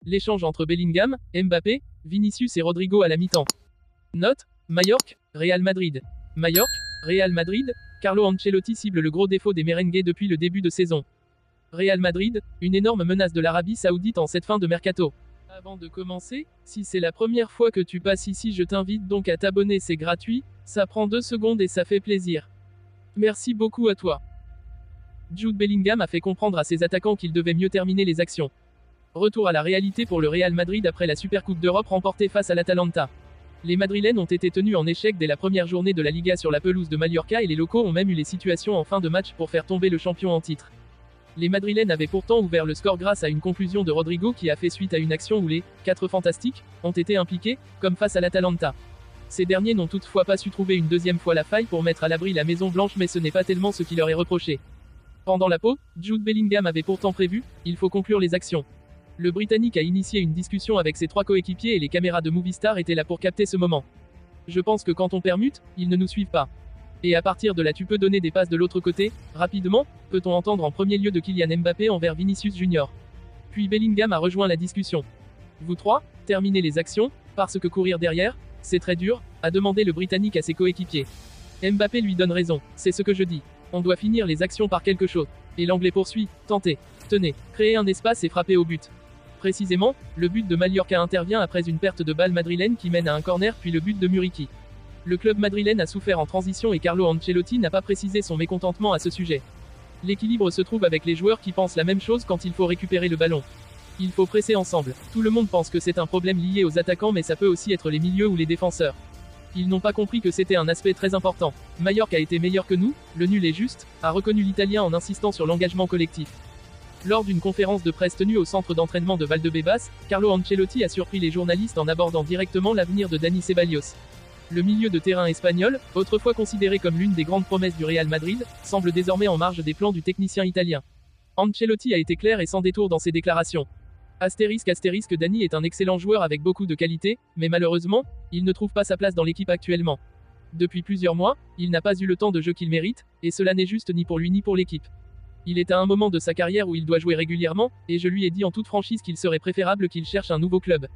L'échange entre Bellingham, Mbappé, Vinicius et Rodrigo à la mi-temps. Note, Majorque, Real Madrid. Majorque, Real Madrid, Carlo Ancelotti cible le gros défaut des merengues depuis le début de saison. Real Madrid, une énorme menace de l'Arabie Saoudite en cette fin de mercato. Avant de commencer, si c'est la première fois que tu passes ici, je t'invite donc à t'abonner, c'est gratuit, ça prend 2 secondes et ça fait plaisir. Merci beaucoup à toi. Jude Bellingham a fait comprendre à ses attaquants qu'ils devaient mieux terminer les actions. Retour à la réalité pour le Real Madrid après la Supercoupe d'Europe remportée face à l'Atalanta. Les Madrilènes ont été tenus en échec dès la première journée de la Liga sur la pelouse de Mallorca et les locaux ont même eu les situations en fin de match pour faire tomber le champion en titre. Les Madrilènes avaient pourtant ouvert le score grâce à une conclusion de Rodrigo qui a fait suite à une action où les 4 fantastiques ont été impliqués, comme face à l'Atalanta. Ces derniers n'ont toutefois pas su trouver une deuxième fois la faille pour mettre à l'abri la Maison Blanche, mais ce n'est pas tellement ce qui leur est reproché. Pendant la pause, Jude Bellingham avait pourtant prévu, il faut conclure les actions. Le Britannique a initié une discussion avec ses 3 coéquipiers et les caméras de Movistar étaient là pour capter ce moment. Je pense que quand on permute, ils ne nous suivent pas. Et à partir de là tu peux donner des passes de l'autre côté, rapidement, peut-on entendre en premier lieu de Kylian Mbappé envers Vinicius Junior. Puis Bellingham a rejoint la discussion. Vous 3, terminez les actions, parce que courir derrière, c'est très dur, a demandé le Britannique à ses coéquipiers. Mbappé lui donne raison, c'est ce que je dis. On doit finir les actions par quelque chose. Et l'Anglais poursuit, tentez, tenez, créez un espace et frappez au but. Précisément, le but de Mallorca intervient après une perte de balle madrilène qui mène à un corner puis le but de Muriqi. Le club madrilène a souffert en transition et Carlo Ancelotti n'a pas précisé son mécontentement à ce sujet. L'équilibre se trouve avec les joueurs qui pensent la même chose quand il faut récupérer le ballon. Il faut presser ensemble. Tout le monde pense que c'est un problème lié aux attaquants, mais ça peut aussi être les milieux ou les défenseurs. Ils n'ont pas compris que c'était un aspect très important. Mallorca a été meilleur que nous, le nul est juste, a reconnu l'Italien en insistant sur l'engagement collectif. Lors d'une conférence de presse tenue au centre d'entraînement de Valdebebas, Carlo Ancelotti a surpris les journalistes en abordant directement l'avenir de Dani Ceballos. Le milieu de terrain espagnol, autrefois considéré comme l'une des grandes promesses du Real Madrid, semble désormais en marge des plans du technicien italien. Ancelotti a été clair et sans détour dans ses déclarations. Astérisque, Dani est un excellent joueur avec beaucoup de qualité, mais malheureusement, il ne trouve pas sa place dans l'équipe actuellement. Depuis plusieurs mois, il n'a pas eu le temps de jeu qu'il mérite, et cela n'est juste ni pour lui ni pour l'équipe. Il est à un moment de sa carrière où il doit jouer régulièrement, et je lui ai dit en toute franchise qu'il serait préférable qu'il cherche un nouveau club.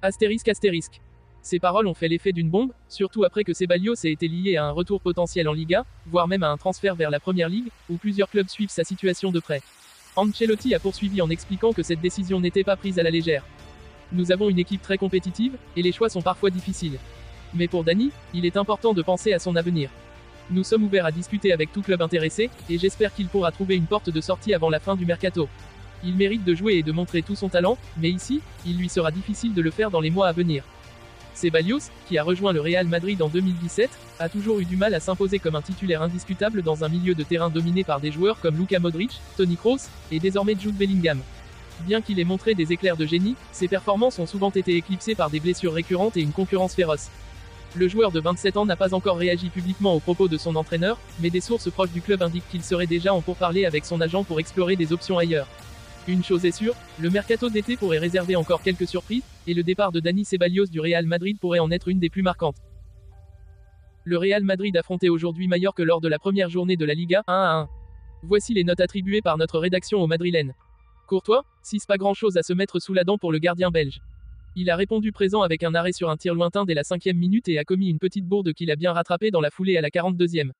Astérisque. Ces paroles ont fait l'effet d'une bombe, surtout après que Ceballos ait été lié à un retour potentiel en Liga, voire même à un transfert vers la Première Ligue, où plusieurs clubs suivent sa situation de près. Ancelotti a poursuivi en expliquant que cette décision n'était pas prise à la légère. Nous avons une équipe très compétitive, et les choix sont parfois difficiles. Mais pour Dani, il est important de penser à son avenir. Nous sommes ouverts à discuter avec tout club intéressé, et j'espère qu'il pourra trouver une porte de sortie avant la fin du mercato. Il mérite de jouer et de montrer tout son talent, mais ici, il lui sera difficile de le faire dans les mois à venir. Ceballos, qui a rejoint le Real Madrid en 2017, a toujours eu du mal à s'imposer comme un titulaire indiscutable dans un milieu de terrain dominé par des joueurs comme Luka Modric, Toni Kroos, et désormais Jude Bellingham. Bien qu'il ait montré des éclairs de génie, ses performances ont souvent été éclipsées par des blessures récurrentes et une concurrence féroce. Le joueur de 27 ans n'a pas encore réagi publiquement aux propos de son entraîneur, mais des sources proches du club indiquent qu'il serait déjà en pourparlers avec son agent pour explorer des options ailleurs. Une chose est sûre, le mercato d'été pourrait réserver encore quelques surprises, et le départ de Dani Ceballos du Real Madrid pourrait en être une des plus marquantes. Le Real Madrid affrontait aujourd'hui Mallorca lors de la première journée de la Liga, 1-1. Voici les notes attribuées par notre rédaction aux Madrilènes. Courtois, 6, pas grand chose à se mettre sous la dent pour le gardien belge. Il a répondu présent avec un arrêt sur un tir lointain dès la 5e minute et a commis une petite bourde qu'il a bien rattrapée dans la foulée à la 42e.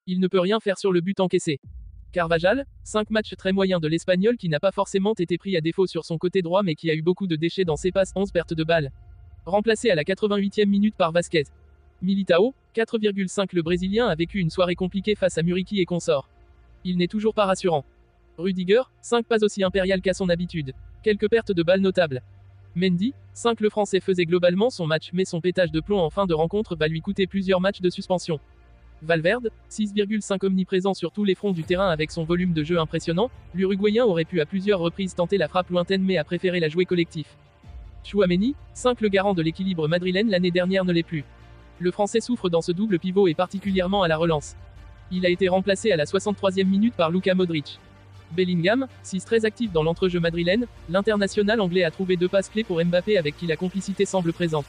Il ne peut rien faire sur le but encaissé. Carvajal, 5 matchs très moyens de l'Espagnol qui n'a pas forcément été pris à défaut sur son côté droit mais qui a eu beaucoup de déchets dans ses passes, 11 pertes de balles. Remplacé à la 88e minute par Vasquez. Militao, 4,5 le Brésilien a vécu une soirée compliquée face à Muriqi et consorts. Il n'est toujours pas rassurant. Rudiger, 5 pas aussi impérial qu'à son habitude. Quelques pertes de balles notables. Mendy, 5 le Français faisait globalement son match mais son pétage de plomb en fin de rencontre va lui coûter plusieurs matchs de suspension. Valverde, 6,5 omniprésent sur tous les fronts du terrain avec son volume de jeu impressionnant, l'Uruguayen aurait pu à plusieurs reprises tenter la frappe lointaine mais a préféré la jouer collectif. Tchouaméni, 5 le garant de l'équilibre madrilène l'année dernière ne l'est plus. Le Français souffre dans ce double pivot et particulièrement à la relance. Il a été remplacé à la 63e minute par Luka Modric. Bellingham, 6 très actif dans l'entrejeu madrilène, l'international anglais a trouvé 2 passes clés pour Mbappé avec qui la complicité semble présente.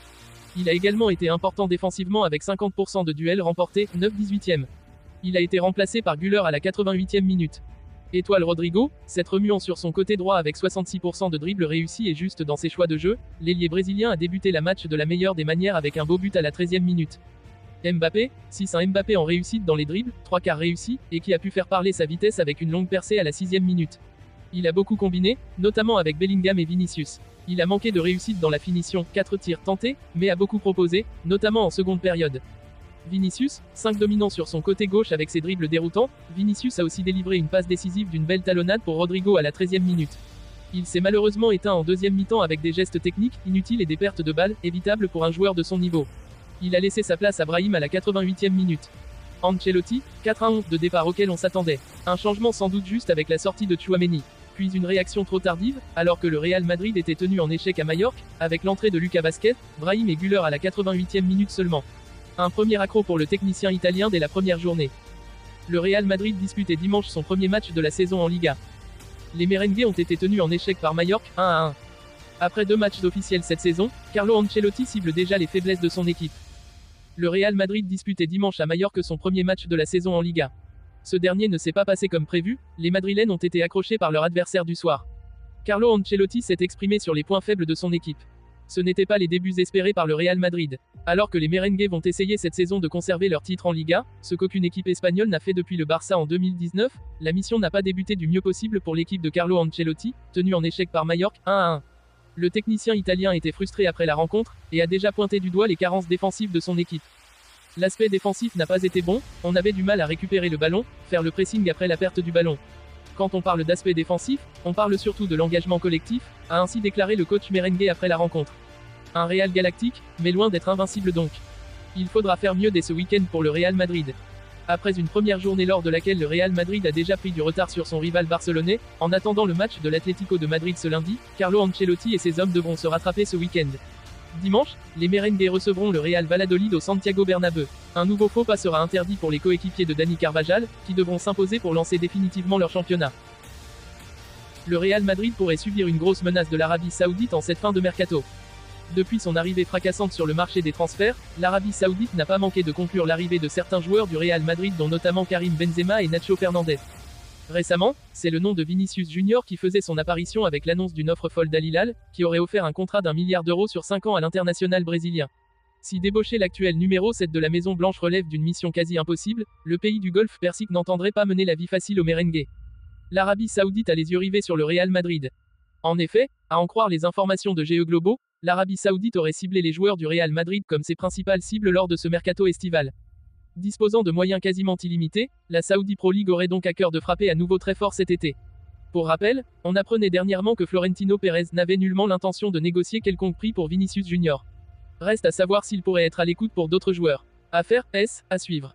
Il a également été important défensivement avec 50% de duels remportés, 9/18e. Il a été remplacé par Güler à la 88e minute. Étoile Rodrigo, cette remuant sur son côté droit avec 66% de dribble réussi et juste dans ses choix de jeu, l'ailier brésilien a débuté la match de la meilleure des manières avec un beau but à la 13e minute. Mbappé, 6-1 Mbappé en réussite dans les dribbles, 3 quarts réussis, et qui a pu faire parler sa vitesse avec une longue percée à la 6e minute. Il a beaucoup combiné, notamment avec Bellingham et Vinicius. Il a manqué de réussite dans la finition, 4 tirs tentés, mais a beaucoup proposé, notamment en seconde période. Vinicius, 5 dominant sur son côté gauche avec ses dribbles déroutants, Vinicius a aussi délivré une passe décisive d'une belle talonnade pour Rodrigo à la 13e minute. Il s'est malheureusement éteint en deuxième mi-temps avec des gestes techniques inutiles et des pertes de balles évitables pour un joueur de son niveau. Il a laissé sa place à Brahim à la 88e minute. Ancelotti, 4-1 de départ auquel on s'attendait. Un changement sans doute juste avec la sortie de Tchouaméni. Puis une réaction trop tardive, alors que le Real Madrid était tenu en échec à Majorque, avec l'entrée de Lucas Vazquez, Brahim et Güler à la 88e minute seulement. Un premier accro pour le technicien italien dès la première journée. Le Real Madrid disputait dimanche son premier match de la saison en Liga. Les merengues ont été tenus en échec par Majorque, 1-1. Après 2 matchs officiels cette saison, Carlo Ancelotti cible déjà les faiblesses de son équipe. Le Real Madrid disputait dimanche à Majorque son premier match de la saison en Liga. Ce dernier ne s'est pas passé comme prévu, les Madrilènes ont été accrochés par leur adversaire du soir. Carlo Ancelotti s'est exprimé sur les points faibles de son équipe. Ce n'étaient pas les débuts espérés par le Real Madrid. Alors que les merengues vont essayer cette saison de conserver leur titre en Liga, ce qu'aucune équipe espagnole n'a fait depuis le Barça en 2019, la mission n'a pas débuté du mieux possible pour l'équipe de Carlo Ancelotti, tenue en échec par Majorque, 1-1. Le technicien italien était frustré après la rencontre, et a déjà pointé du doigt les carences défensives de son équipe. L'aspect défensif n'a pas été bon, on avait du mal à récupérer le ballon, faire le pressing après la perte du ballon. Quand on parle d'aspect défensif, on parle surtout de l'engagement collectif, a ainsi déclaré le coach merengue après la rencontre. Un Real galactique, mais loin d'être invincible donc. Il faudra faire mieux dès ce week-end pour le Real Madrid. Après une première journée lors de laquelle le Real Madrid a déjà pris du retard sur son rival barcelonais, en attendant le match de l'Atlético de Madrid ce lundi, Carlo Ancelotti et ses hommes devront se rattraper ce week-end. Dimanche, les merengues recevront le Real Valladolid au Santiago Bernabéu. Un nouveau faux pas sera interdit pour les coéquipiers de Dani Carvajal, qui devront s'imposer pour lancer définitivement leur championnat. Le Real Madrid pourrait subir une grosse menace de l'Arabie Saoudite en cette fin de mercato. Depuis son arrivée fracassante sur le marché des transferts, l'Arabie Saoudite n'a pas manqué de conclure l'arrivée de certains joueurs du Real Madrid dont notamment Karim Benzema et Nacho Fernandez. Récemment, c'est le nom de Vinicius Junior qui faisait son apparition avec l'annonce d'une offre folle d'Al Hilal, qui aurait offert un contrat d'1 milliard d'euros sur 5 ans à l'international brésilien. Si débaucher l'actuel numéro 7 de la Maison Blanche relève d'une mission quasi impossible, le pays du Golfe Persique n'entendrait pas mener la vie facile aux merengues. L'Arabie Saoudite a les yeux rivés sur le Real Madrid. En effet, à en croire les informations de GE Globo, l'Arabie Saoudite aurait ciblé les joueurs du Real Madrid comme ses principales cibles lors de ce mercato estival. Disposant de moyens quasiment illimités, la Saudi Pro League aurait donc à cœur de frapper à nouveau très fort cet été. Pour rappel, on apprenait dernièrement que Florentino Pérez n'avait nullement l'intention de négocier quelconque prix pour Vinicius Junior. Reste à savoir s'il pourrait être à l'écoute pour d'autres joueurs. Affaire S, à suivre.